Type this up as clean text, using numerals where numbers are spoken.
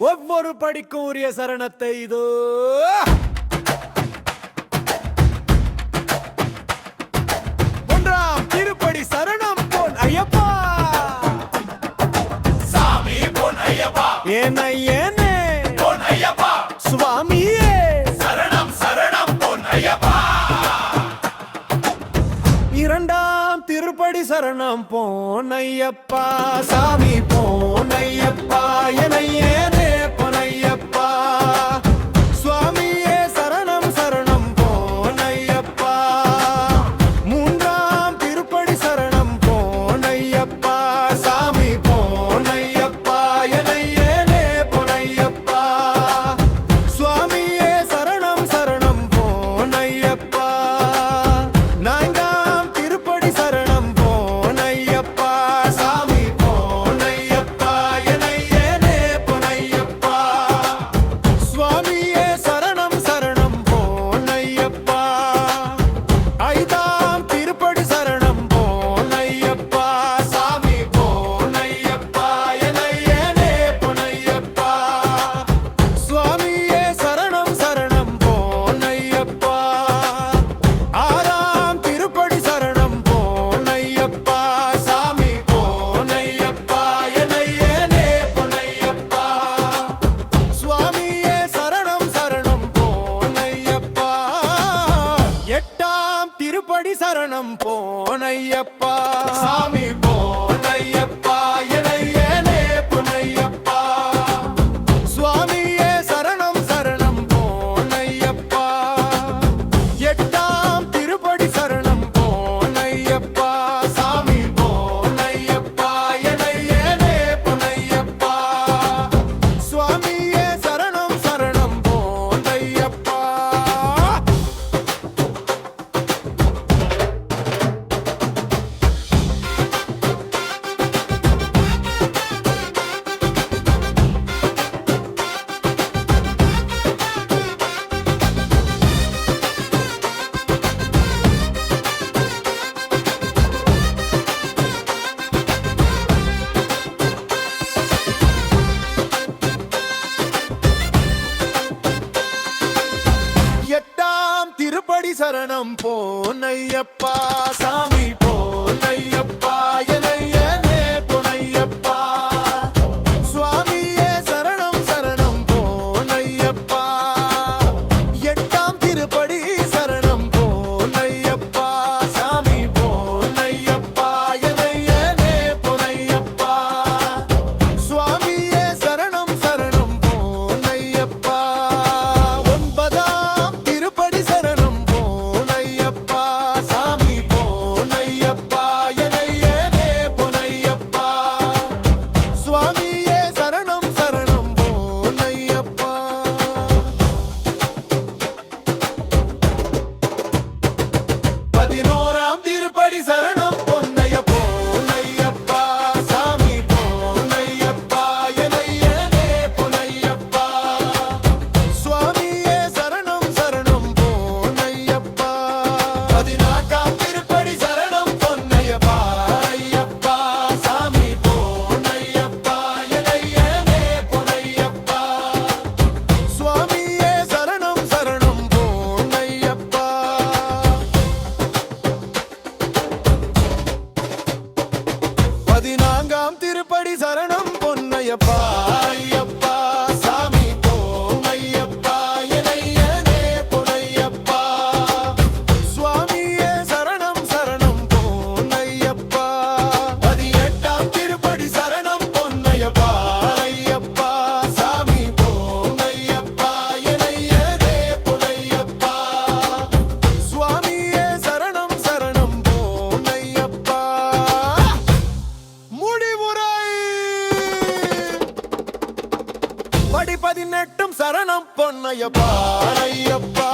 ஒவ்வொரு படிக்கும் உரிய சரணத்தை இதோ ஒன்றாம் திருப்படி சரணம் பொன் ஐயப்பா சாமி பொன் ஐயப்பா ஏனே பொன் ஐயப்பா சுவாமியே சரணம் சரணம் பொன் ஐயப்பா இரண்டாம் திருப்படி சரணம் பொன் ஐயப்பா சாமி பொன் ஐயப்பா ஏனே பொன் ஐயப்பா சுவாமியே சரணம் சரணம் பொன் ஐயப்பா மூன்றாம் திருப்படி சரணம் பொன் ஐயப்பா சாமி பொன் ஐயப்பா ஏனே பொன் ஐயப்பா சுவாமியே சரணம் சரணம் பொன் ஐயப்பா நான்காம் திருப்படி சரணம் பொன் ஐயப்பா சாமி பொன் ஐயப்பா ஏனே பொன் ஐயப்பா சுவாமியே சரணம் சரணம் பொன் ஐயப்பா ஐந்தாம் திருப்படி சரணம் பொன் ஐயப்பா சாமி பொன் ஐயப்பா ஏனே பொன் ஐயப்பா சுவாமியே சரணம் சரணம் பொன் ஐயப்பா ஆறாம் திருப்படி சரணம் பொன் ஐயப்பா சாமி பொன் ஐயப்பா ஏனே பொன் ஐயப்பா சுவாமியே சரணம் சரணம் பொன் ஐயப்பா எட்டாம் திருப்படி சரணம் பொன் ஐயப்பா சாமி பொன் ஐயப்பா ஏனே பொன் ஐயப்பா சுவாமியே சரணம் சரணம் பொன் ஐயப்பா எட்டாம் திருப்படி சரணம் பொன் ஐயப்பா சாமி பொன் ஐயப்பா ஏனே பொன் ஐயப்பா சுவாமியே சரணம் சரணம் பொன் ஐயப்பா எட்டாம் திருப்படி சரணம் பொன் ஐயப்பா சாமி பொன் ஐயப்பா ஏனே பொன் ஐயப்பா சுவாமியே சரணம் சரணம் பொன் ஐயப்பா எட்டாம் திருப்படி சரணம் பொன் ஐயப்பா சாமி பொன் ஐயப்பா ஏனே பொன் ஐயப்பா சுவாமியே சரணம் சரணம் பொன் ஐயப்பா ஒன்பதாம் திருப்படி சரணம் பொன் ஐயப்பா சாமி பொன் ஐயப்பா ஏனே பொன் ஐயப்பா சுவாமியே சரணம் சரணம் பொன் ஐயப்பா பதினோராம் திருப்படி சரணம் பொன் ஐயப்பா சாமி பொன் ஐயப்பா ஏனே பொன் ஐயப்பா சுவாமியே சரணம் சரணம் பொன் ஐயப்பா பதினான்காம் திருப்படி சரணம் பொன் ஐயப்பா சாமி பொன் ஐயப்பா ஏனே பொன் ஐயப்பா சுவாமியே சரணம் சரணம் பொன் ஐயப்பா பதினான்காம் திருப்படி சரணம் பொன் ஐயப்பா சாமி பொன் ஐயப்பா ஏனே பொன் ஐயப்பா சுவாமியே சரணம் சரணம் பொன் ஐயப்பா பதினெட்டாம் திருப்படி சரணம் பொன் ஐயப்பா சாமி பொன் ஐயப்பா ஏனே பொன் ஐயப்பா சுவாமியே சரணம் சரணம் பொன் ஐயப்பா முடிவுரை படி 18 சரணம் பொன் ஐயப்பா